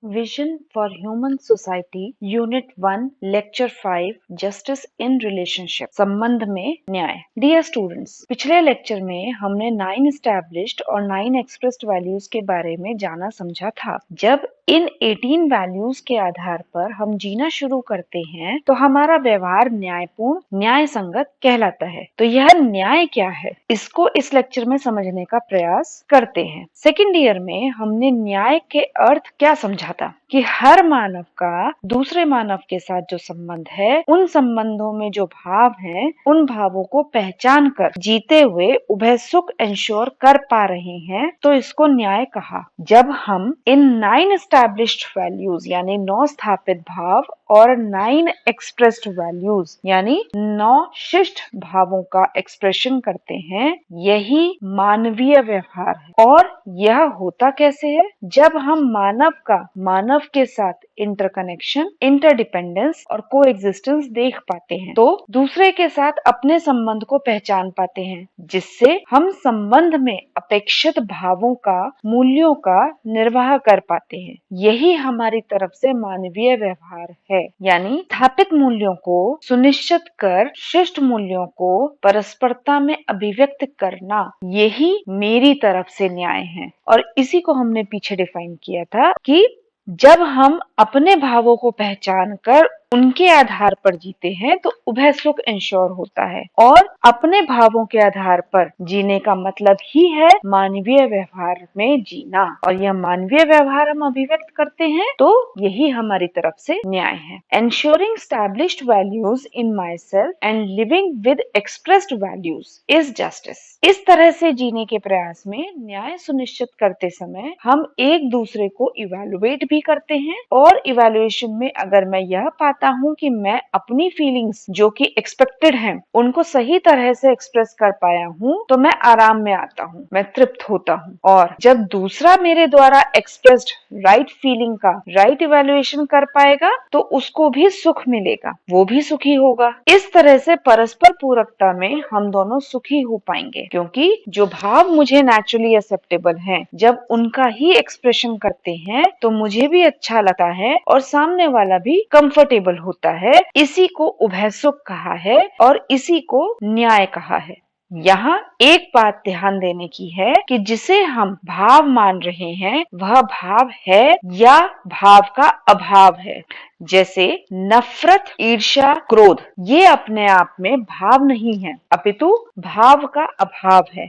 Vision for human society unit 1 lecture 5 justice in relationship संबंध में न्याय। डियर स्टूडेंट्स, पिछले लेक्चर में हमने 9 एस्टैब्लिश्ड और 9 एक्सप्रेस्ड वैल्यूज के बारे में जाना समझा था। जब इन 18 वैल्यूज के आधार पर हम जीना शुरू करते हैं तो हमारा व्यवहार न्यायपूर्ण, न्याय संगत कहलाता है। तो यह न्याय क्या है, इसको इस लेक्चर में समझने का प्रयास करते हैं। सेकेंड ईयर में हमने न्याय के अर्थ क्या समझा था कि हर मानव का दूसरे मानव के साथ जो संबंध है, उन संबंधों में जो भाव हैं, उन भावों को पहचान कर जीते हुए उभय सुख इंश्योर कर पा रहे हैं, तो इसको न्याय कहा। जब हम इन 9 एस्टैब्लिश्ड वैल्यूज यानी 9 स्थापित भाव और 9 एक्सप्रेस्ड वैल्यूज यानी 9 शिष्ट भावों का एक्सप्रेशन करते हैं, यही मानवीय व्यवहार है। और यह होता कैसे है? जब हम मानव के साथ इंटरकनेक्शन, इंटरडिपेंडेंस और कोएग्जिस्टेंस देख पाते हैं, तो दूसरे के साथ अपने संबंध को पहचान पाते हैं, जिससे हम संबंध में अपेक्षित भावों का, मूल्यों का निर्वाह कर पाते हैं। यही हमारी तरफ से मानवीय व्यवहार है, यानी स्थापित मूल्यों को सुनिश्चित कर शिष्ट मूल्यों को परस्परता में अभिव्यक्त करना, यही मेरी तरफ से न्याय है। और इसी को हमने पीछे डिफाइन किया था कि जब हम अपने भावों को पहचान कर उनके आधार पर जीते हैं तो उभय सुख इंश्योर होता है। और अपने भावों के आधार पर जीने का मतलब ही है मानवीय व्यवहार में जीना, और यह मानवीय व्यवहार हम अभिव्यक्त करते हैं तो यही हमारी तरफ से न्याय है। Ensuring established values in myself and living with expressed values is justice। इस तरह से जीने के प्रयास में न्याय सुनिश्चित करते समय हम एक दूसरे को इवैल्यूएट भी करते हैं, और इवैल्यूएशन में अगर मैं यह पाता हूँ कि मैं अपनी फीलिंग्स जो कि एक्सपेक्टेड हैं उनको सही तरह से एक्सप्रेस कर पाया हूँ, तो मैं आराम में आता हूँ, मैं तृप्त होता हूँ। और जब दूसरा मेरे द्वारा एक्सप्रेस्ड राइट फीलिंग का राइट इवैल्यूएशन कर पाएगा तो उसको भी सुख मिलेगा, वो भी सुखी होगा। इस तरह से परस्पर पूरकता में हम दोनों सुखी हो पाएंगे, क्योंकि जो भाव मुझे नेचुरली एक्सेप्टेबल हैं, जब उनका ही एक्सप्रेशन करते हैं तो मुझे भी अच्छा लगता है और सामने वाला भी कंफर्टेबल होता है। इसी को उभय सुख कहा है और इसी को न्याय कहा है। यहाँ एक बात ध्यान देने की है कि जिसे हम भाव मान रहे हैं वह भाव है या भाव का अभाव है। जैसे नफरत, ईर्ष्या, क्रोध, ये अपने आप में भाव नहीं है, अपितु भाव का अभाव है।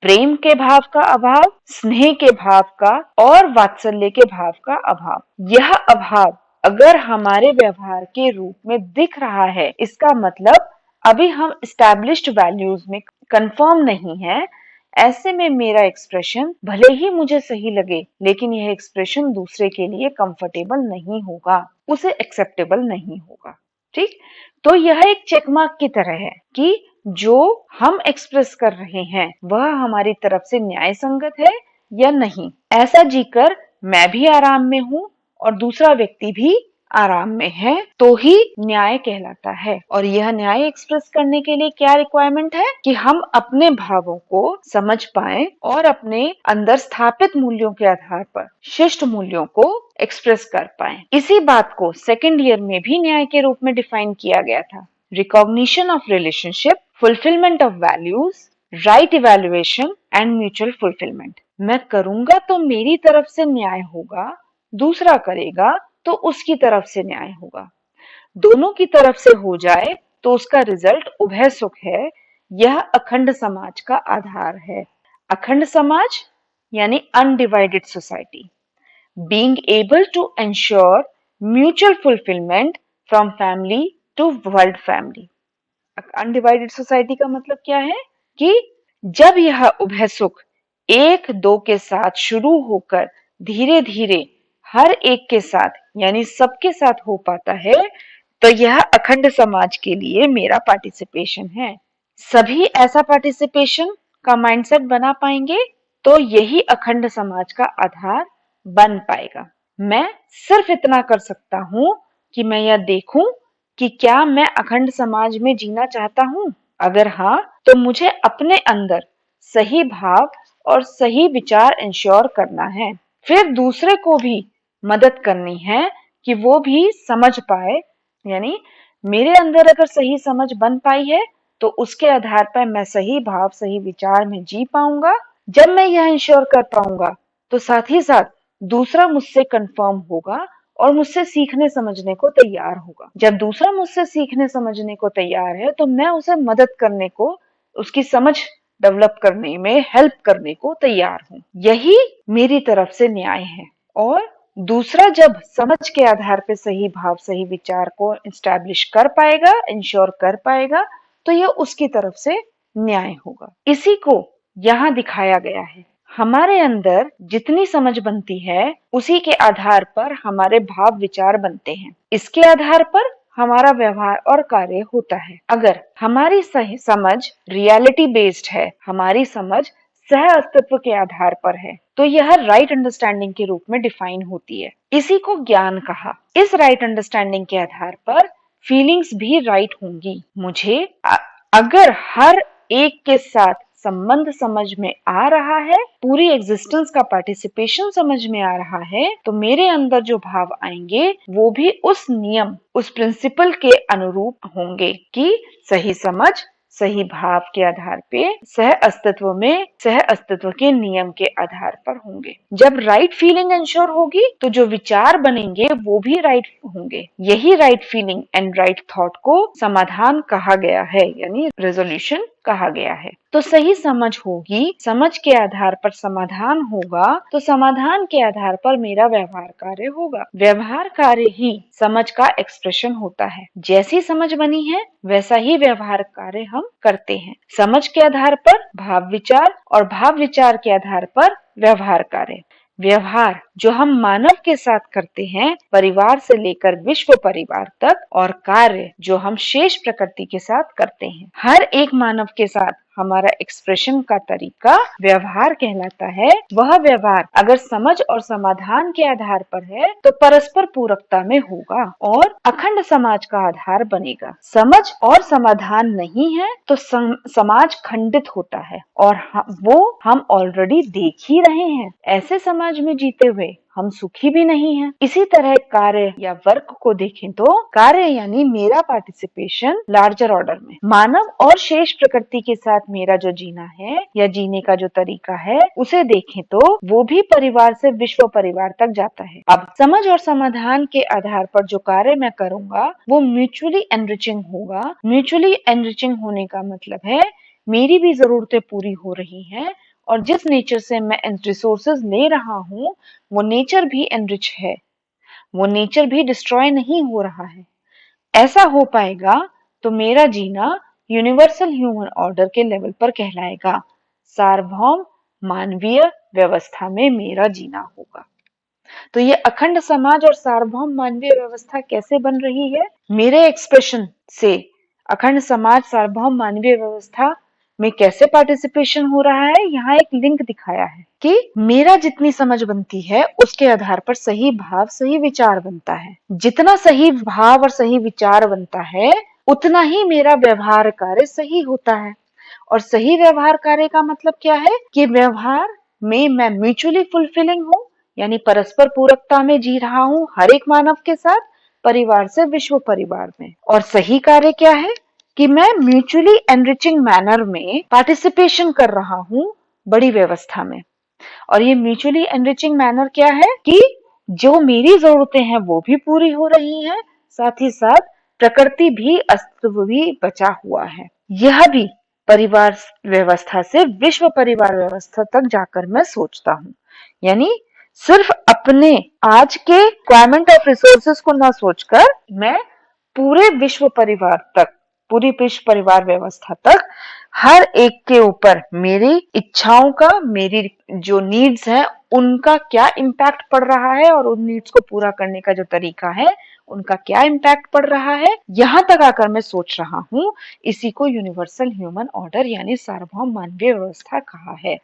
प्रेम के भाव का अभाव, स्नेह के भाव का और वात्सल्य के भाव का अभाव। यह अभाव अगर हमारे व्यवहार के रूप में दिख रहा है, इसका मतलब अभी हम एस्टैब्लिश्ड वैल्यूज में कंफर्म नहीं है। ऐसे में मेरा एक्सप्रेशन भले ही मुझे सही लगे, लेकिन यह एक्सप्रेशन दूसरे के लिए कंफर्टेबल नहीं होगा, उसे एक्सेप्टेबल नहीं होगा। ठीक, तो यह एक चेकमार्क की तरह है कि जो हम एक्सप्रेस कर रहे हैं वह हमारी तरफ से न्याय संगत है या नहीं। ऐसा जीकर मैं भी आराम में हूँ और दूसरा व्यक्ति भी आराम में है, तो ही न्याय कहलाता है। और यह न्याय एक्सप्रेस करने के लिए क्या रिक्वायरमेंट है कि हम अपने भावों को समझ पाएं और अपने अंदर स्थापित मूल्यों के आधार पर शिष्ट मूल्यों को एक्सप्रेस कर पाएं। इसी बात को सेकेंड ईयर में भी न्याय के रूप में डिफाइन किया गया था। Recognition of relationship, fulfilment of values, right evaluation and mutual fulfilment. मैं करूंगा तो मेरी तरफ से न्याय होगा, दूसरा करेगा तो उसकी तरफ से न्याय होगा। दोनों की तरफ से हो जाए तो उसका रिजल्ट उभय सुख है। यह अखंड समाज का आधार है। अखंड समाज यानी undivided society, being able to ensure mutual fulfilment from family to world family. Undivided society का मतलब क्या है कि जब यह उभय सुख एक दो के साथ शुरू होकर धीरे धीरे हर एक के साथ यानी सबके साथ हो पाता है, तो यह अखंड समाज के लिए मेरा पार्टिसिपेशन है। सभी ऐसा पार्टिसिपेशन का माइंडसेट बना पाएंगे तो यही अखंड समाज का आधार बन पाएगा। मैं सिर्फ इतना कर सकता हूँ कि मैं यह देखूं कि क्या मैं अखंड समाज में जीना चाहता हूँ। अगर हाँ, तो मुझे अपने अंदर सही भाव और सही विचार इंश्योर करना है। फिर दूसरे को भी मदद करनी है कि वो भी समझ पाए। यानी मेरे अंदर अगर सही समझ बन पाई है तो उसके आधार पर मैं सही भाव सही विचार में जी पाऊंगा। जब मैं यह इंश्योर कर पाऊंगा तो साथ ही साथ दूसरा मुझसे कंफर्म होगा और मुझसे सीखने समझने को तैयार होगा। जब दूसरा मुझसे सीखने समझने को तैयार है तो मैं उसे मदद करने को, उसकी समझ डेवलप करने में हेल्प करने को तैयार हूँ। यही मेरी तरफ से न्याय है। और दूसरा जब समझ के आधार पे सही भाव सही विचार को इस्टेब्लिश कर पाएगा, इंश्योर कर पाएगा, तो यह उसकी तरफ से न्याय होगा। इसी को यहाँ दिखाया गया है। हमारे अंदर जितनी समझ बनती है उसी के आधार पर हमारे भाव विचार बनते हैं। इसके आधार पर हमारा व्यवहार और कार्य होता है। अगर हमारी सही समझ रियलिटी बेस्ड है, हमारी समझ सह अस्तित्व के आधार पर है, तो यह राइट अंडरस्टैंडिंग के रूप में डिफाइन होती है। इसी को ज्ञान कहा। इस राइट अंडरस्टैंडिंग के आधार पर फीलिंग्स भी राइट होंगी। मुझे अगर हर एक के साथ संबंध समझ में आ रहा है, पूरी एग्जिस्टेंस का पार्टिसिपेशन समझ में आ रहा है, तो मेरे अंदर जो भाव आएंगे वो भी उस नियम, उस प्रिंसिपल के अनुरूप होंगे कि सही समझ सही भाव के आधार पे सह अस्तित्व के नियम के आधार पर होंगे। जब राइट फीलिंग इंश्योर होगी तो जो विचार बनेंगे वो भी राइट होंगे। यही right feeling and right thought को समाधान कहा गया है, यानी रेजोल्यूशन कहा गया है। तो सही समझ होगी, समझ के आधार पर समाधान होगा, तो समाधान के आधार पर मेरा व्यवहार कार्य होगा। व्यवहार कार्य ही समझ का एक्सप्रेशन होता है। जैसी समझ बनी है वैसा ही व्यवहार कार्य हम करते हैं। समझ के आधार पर भाव विचार और भाव विचार के आधार पर व्यवहार कार्य। व्यवहार जो हम मानव के साथ करते हैं, परिवार से लेकर विश्व परिवार तक, और कार्य जो हम शेष प्रकृति के साथ करते हैं। हर एक मानव के साथ हमारा एक्सप्रेशन का तरीका व्यवहार कहलाता है। वह व्यवहार अगर समझ और समाधान के आधार पर है तो परस्पर पूरकता में होगा और अखंड समाज का आधार बनेगा। समझ और समाधान नहीं है तो समाज खंडित होता है और वो हम ऑलरेडी देख ही रहे हैं। ऐसे समाज में जीते हुए हम सुखी भी नहीं हैं। इसी तरह कार्य या वर्क को देखें तो कार्य यानी मेरा पार्टिसिपेशन लार्जर ऑर्डर में, मानव और शेष प्रकृति के साथ मेरा जो जीना है या जीने का जो तरीका है उसे देखें तो वो भी परिवार से विश्व परिवार तक जाता है। अब समझ और समाधान के आधार पर जो कार्य मैं करूंगा वो म्यूचुअली एनरिचिंग होगा। म्यूचुअली एनरिचिंग होने का मतलब है मेरी भी जरूरतें पूरी हो रही हैं और जिस नेचर से मैं रिसोर्सेज ले रहा हूँ वो नेचर भी एनरिच है, वो नेचर भी डिस्ट्रॉय नहीं हो रहा है। ऐसा हो पाएगा तो मेरा जीना यूनिवर्सल ह्यूमन ऑर्डर के लेवल पर कहलाएगा। सार्वभौम मानवीय व्यवस्था में मेरा जीना होगा। तो ये अखंड समाज और सार्वभौम मानवीय व्यवस्था कैसे बन रही है? मेरे एक्सप्रेशन से अखंड समाज सार्वभौम मानवीय व्यवस्था में कैसे पार्टिसिपेशन हो रहा है, यहाँ एक लिंक दिखाया है कि मेरा जितनी समझ बनती है उसके आधार पर सही भाव सही विचार बनता है। जितना सही भाव और सही विचार बनता है उतना ही मेरा व्यवहार कार्य सही होता है। और सही व्यवहार कार्य का मतलब क्या है कि व्यवहार में मैं म्यूचुअली फुलफिलिंग हूँ, यानी परस्पर पूरकता में जी रहा हूँ हर एक मानव के साथ, परिवार से विश्व परिवार में। और सही कार्य क्या है कि मैं म्यूचुअली एनरिचिंग मैनर में पार्टिसिपेशन कर रहा हूँ बड़ी व्यवस्था में। और ये म्यूचुअली एनरिचिंग मैनर क्या है कि जो मेरी जरूरतें हैं वो भी पूरी हो रही हैं, साथ ही साथ प्रकृति भी, अस्तित्व भी बचा हुआ है। यह भी परिवार व्यवस्था से विश्व परिवार व्यवस्था तक जाकर मैं सोचता हूँ। यानी सिर्फ अपने आज के रिक्वायरमेंट ऑफ रिसोर्सेस को ना सोचकर मैं पूरे विश्व परिवार तक, पूरी विश्व परिवार व्यवस्था तक हर एक के ऊपर मेरी इच्छाओं का, मेरी जो नीड्स हैं उनका क्या इम्पैक्ट पड़ रहा है और उन नीड्स को पूरा करने का जो तरीका है उनका क्या इम्पैक्ट पड़ रहा है, यहाँ तक आकर मैं सोच रहा हूँ। इसी को यूनिवर्सल ह्यूमन ऑर्डर यानी सार्वभौम मानवीय व्यवस्था कहा है।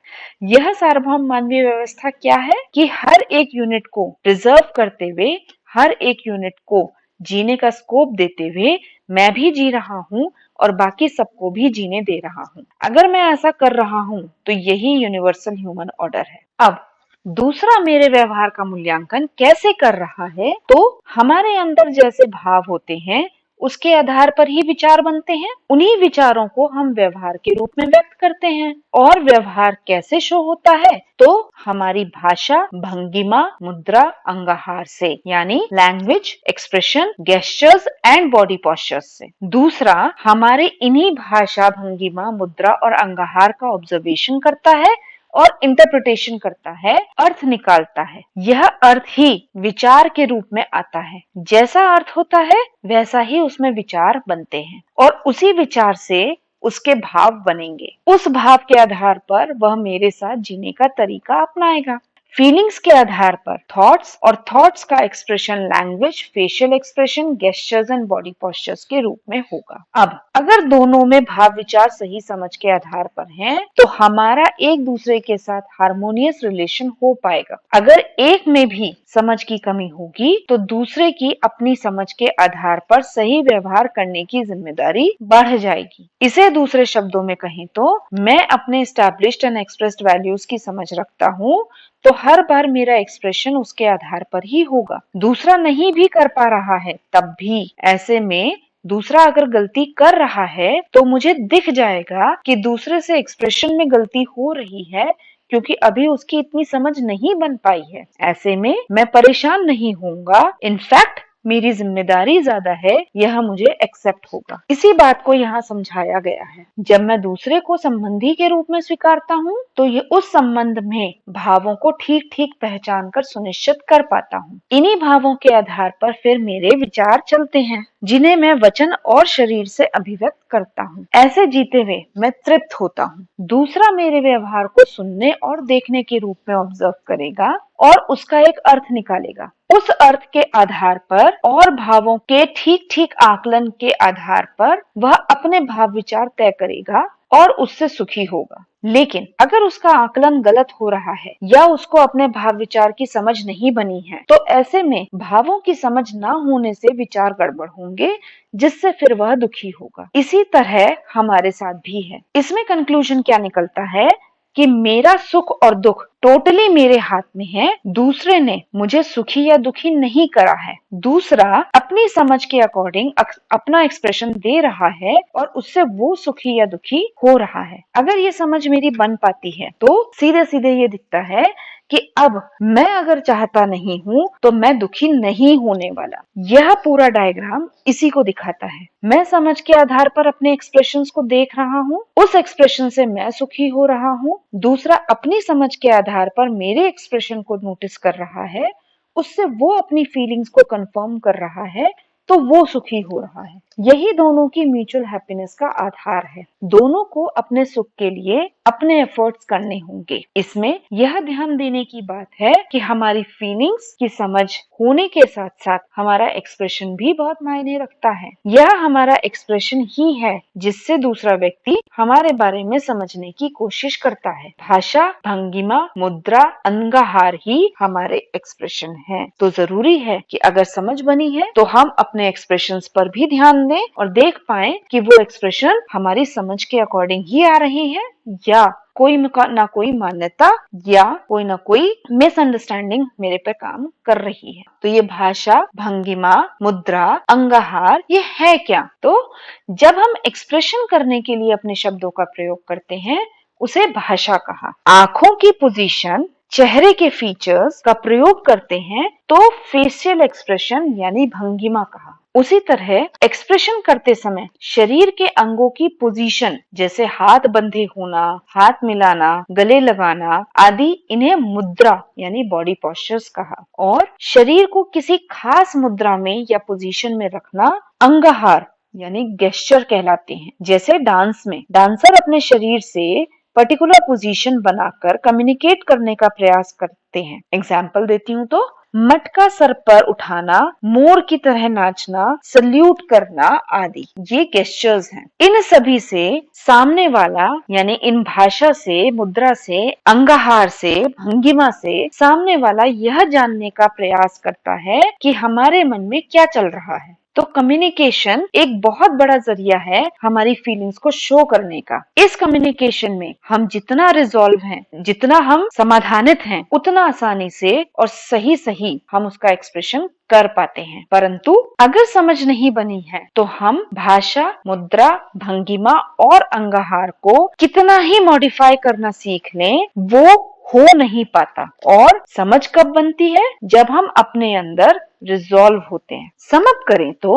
यह सार्वभौम मानवीय व्यवस्था क्या है कि हर एक यूनिट को प्रिजर्व करते हुए, हर एक यूनिट को जीने का स्कोप देते हुए मैं भी जी रहा हूँ और बाकी सबको भी जीने दे रहा हूँ। अगर मैं ऐसा कर रहा हूँ तो यही यूनिवर्सल ह्यूमन ऑर्डर है। अब दूसरा मेरे व्यवहार का मूल्यांकन कैसे कर रहा है, तो हमारे अंदर जैसे भाव होते हैं उसके आधार पर ही विचार बनते हैं। उन्हीं विचारों को हम व्यवहार के रूप में व्यक्त करते हैं। और व्यवहार कैसे शो होता है, तो हमारी भाषा, भंगिमा, मुद्रा, अंगाहार से, यानी language, expression, gestures and body postures से। दूसरा हमारे इन्हीं भाषा, भंगिमा, मुद्रा और अंगाहार का ऑब्जर्वेशन करता है और इंटरप्रिटेशन करता है, अर्थ निकालता है। यह अर्थ ही विचार के रूप में आता है। जैसा अर्थ होता है वैसा ही उसमें विचार बनते हैं और उसी विचार से उसके भाव बनेंगे। उस भाव के आधार पर वह मेरे साथ जीने का तरीका अपनाएगा। फीलिंग्स के आधार पर थॉट्स और थॉट्स का expression language, facial expression, gestures and body postures के रूप में होगा। अब अगर दोनों में भाव विचार सही समझ के आधार पर हैं, तो हमारा एक दूसरे के साथ हार्मोनियस रिलेशन हो पाएगा। अगर एक में भी समझ की कमी होगी तो दूसरे की अपनी समझ के आधार पर सही व्यवहार करने की जिम्मेदारी बढ़ जाएगी। इसे दूसरे शब्दों में कहें तो मैं अपने एस्टैब्लिश्ड एंड एक्सप्रेस्ड वैल्यूज की समझ रखता हूँ, तो हर बार मेरा एक्सप्रेशन उसके आधार पर ही होगा। दूसरा नहीं भी कर पा रहा है तब भी ऐसे में दूसरा अगर गलती कर रहा है तो मुझे दिख जाएगा कि दूसरे से एक्सप्रेशन में गलती हो रही है, क्योंकि अभी उसकी इतनी समझ नहीं बन पाई है। ऐसे में मैं परेशान नहीं होऊंगा, इनफैक्ट मेरी जिम्मेदारी ज्यादा है, यह मुझे एक्सेप्ट होगा। इसी बात को यहाँ समझाया गया है। जब मैं दूसरे को संबंधी के रूप में स्वीकारता हूँ तो ये उस संबंध में भावों को ठीक ठीक पहचान कर सुनिश्चित कर पाता हूँ। इन्हीं भावों के आधार पर फिर मेरे विचार चलते हैं, जिन्हें मैं वचन और शरीर से अभिव्यक्त करता हूँ। ऐसे जीते हुए मैं तृप्त होता हूँ। दूसरा मेरे व्यवहार को सुनने और देखने के रूप में ऑब्जर्व करेगा और उसका एक अर्थ निकालेगा। उस अर्थ के आधार पर और भावों के ठीक ठीक आकलन के आधार पर वह अपने भाव विचार तय करेगा और उससे सुखी होगा। लेकिन अगर उसका आकलन गलत हो रहा है या उसको अपने भाव विचार की समझ नहीं बनी है, तो ऐसे में भावों की समझ ना होने से विचार गड़बड़ होंगे, जिससे फिर वह दुखी होगा। इसी तरह हमारे साथ भी है। इसमें कंक्लूजन क्या निकलता है कि मेरा सुख और दुख टोटली मेरे हाथ में है। दूसरे ने मुझे सुखी या दुखी नहीं करा है। दूसरा अपनी समझ के अकॉर्डिंग अपना एक्सप्रेशन दे रहा है और उससे वो सुखी या दुखी हो रहा है। अगर ये समझ मेरी बन पाती है तो सीधे सीधे ये दिखता है कि अब मैं अगर चाहता नहीं हूँ तो मैं दुखी नहीं होने वाला। यह पूरा डायग्राम इसी को दिखाता है। मैं समझ के आधार पर अपने एक्सप्रेशंस को देख रहा हूँ, उस एक्सप्रेशन से मैं सुखी हो रहा हूँ। दूसरा अपनी समझ के आधार पर मेरे एक्सप्रेशन को नोटिस कर रहा है, उससे वो अपनी फीलिंग्स को कंफर्म कर रहा है, तो वो सुखी हो रहा है। यही दोनों की म्यूचुअल हैप्पीनेस का आधार है। दोनों को अपने सुख के लिए अपने एफर्ट्स करने होंगे। इसमें यह ध्यान देने की बात है कि हमारी फीलिंग्स की समझ होने के साथ साथ हमारा एक्सप्रेशन भी बहुत मायने रखता है। यह हमारा एक्सप्रेशन ही है जिससे दूसरा व्यक्ति हमारे बारे में समझने की कोशिश करता है। भाषा, भंगिमा, मुद्रा, अंगाहार ही हमारे एक्सप्रेशन है। तो जरूरी है कि अगर समझ बनी है तो हम अपने एक्सप्रेशंस पर भी ध्यान दें और देख पाएं कि वो एक्सप्रेशन हमारी समझ के अकॉर्डिंग ही आ रही है या कोई ना कोई मान्यता या कोई ना कोई मिसअंडरस्टैंडिंग मेरे पे काम कर रही है। तो ये भाषा, भंगिमा, मुद्रा, अंगाहार ये है क्या? तो जब हम एक्सप्रेशन करने के लिए अपने शब्दों का प्रयोग करते हैं उसे भाषा कहा। आंखों की पोजीशन, चेहरे के फीचर्स का प्रयोग करते हैं तो फेशियल एक्सप्रेशन यानी भंगिमा कहा। उसी तरह एक्सप्रेशन करते समय शरीर के अंगों की पोजीशन जैसे हाथ बंधे होना, हाथ मिलाना, गले लगाना आदि इन्हें मुद्रा यानी बॉडी पोस्चर्स कहा। और शरीर को किसी खास मुद्रा में या पोजीशन में रखना अंगाहार यानी गेस्चर कहलाते हैं। जैसे डांस में डांसर अपने शरीर से पर्टिकुलर पोजीशन बनाकर कम्युनिकेट करने का प्रयास करते हैं। एग्जाम्पल देती हूँ तो मटका सर पर उठाना, मोर की तरह नाचना, सल्यूट करना आदि ये गेस्चर्स हैं। इन सभी से सामने वाला यानी इन भाषा से, मुद्रा से, अंगाहार से, भंगिमा से सामने वाला यह जानने का प्रयास करता है कि हमारे मन में क्या चल रहा है। तो कम्युनिकेशन एक बहुत बड़ा जरिया है हमारी फीलिंग्स को शो करने का। इस कम्युनिकेशन में हम जितना रिजॉल्व हैं, जितना हम समाधानित हैं, उतना आसानी से और सही हम उसका एक्सप्रेशन कर पाते हैं। परंतु अगर समझ नहीं बनी है तो हम भाषा, मुद्रा, भंगिमा और अंगहार को कितना ही मॉडिफाई करना सीख लें, वो हो नहीं पाता। और समझ कब बनती है? जब हम अपने अंदर रिजॉल्व होते हैं। समअप करें तो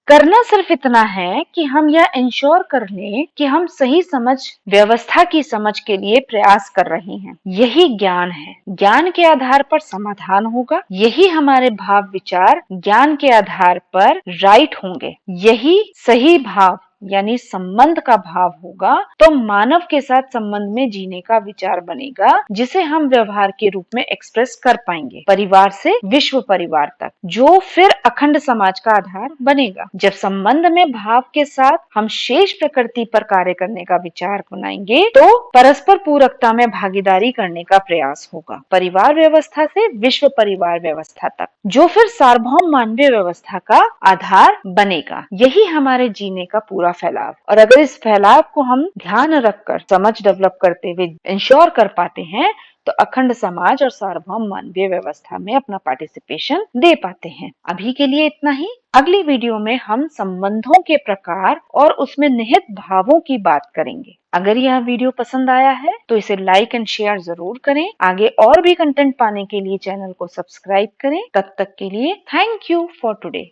करना सिर्फ इतना है कि हम यह इंश्योर कर लें कि हम सही समझ, व्यवस्था की समझ के लिए प्रयास कर रहे हैं। यही ज्ञान है। ज्ञान के आधार पर समाधान होगा। यही हमारे भाव विचार ज्ञान के आधार पर राइट होंगे। यही सही भाव यानी संबंध का भाव होगा तो मानव के साथ संबंध में जीने का विचार बनेगा, जिसे हम व्यवहार के रूप में एक्सप्रेस कर पाएंगे, परिवार से विश्व परिवार तक, जो फिर अखंड समाज का आधार बनेगा। जब संबंध में भाव के साथ हम शेष प्रकृति पर कार्य करने का विचार बनाएंगे तो परस्पर पूरकता में भागीदारी करने का प्रयास होगा, परिवार व्यवस्था से विश्व परिवार व्यवस्था तक, जो फिर सार्वभौम मानवीय व्यवस्था का आधार बनेगा। यही हमारे जीने का पूरा फैलाव। और अगर इस फैलाव को हम ध्यान रखकर समझ डेवलप करते हुए इंश्योर कर पाते हैं तो अखंड समाज और सार्वभौम मानवीय व्यवस्था में अपना पार्टिसिपेशन दे पाते हैं। अभी के लिए इतना ही। अगली वीडियो में हम संबंधों के प्रकार और उसमें निहित भावों की बात करेंगे। अगर यह वीडियो पसंद आया है तो इसे लाइक एंड शेयर जरूर करें। आगे और भी कंटेंट पाने के लिए चैनल को सब्सक्राइब करें। तब तक के लिए थैंक यू फॉर टुडे।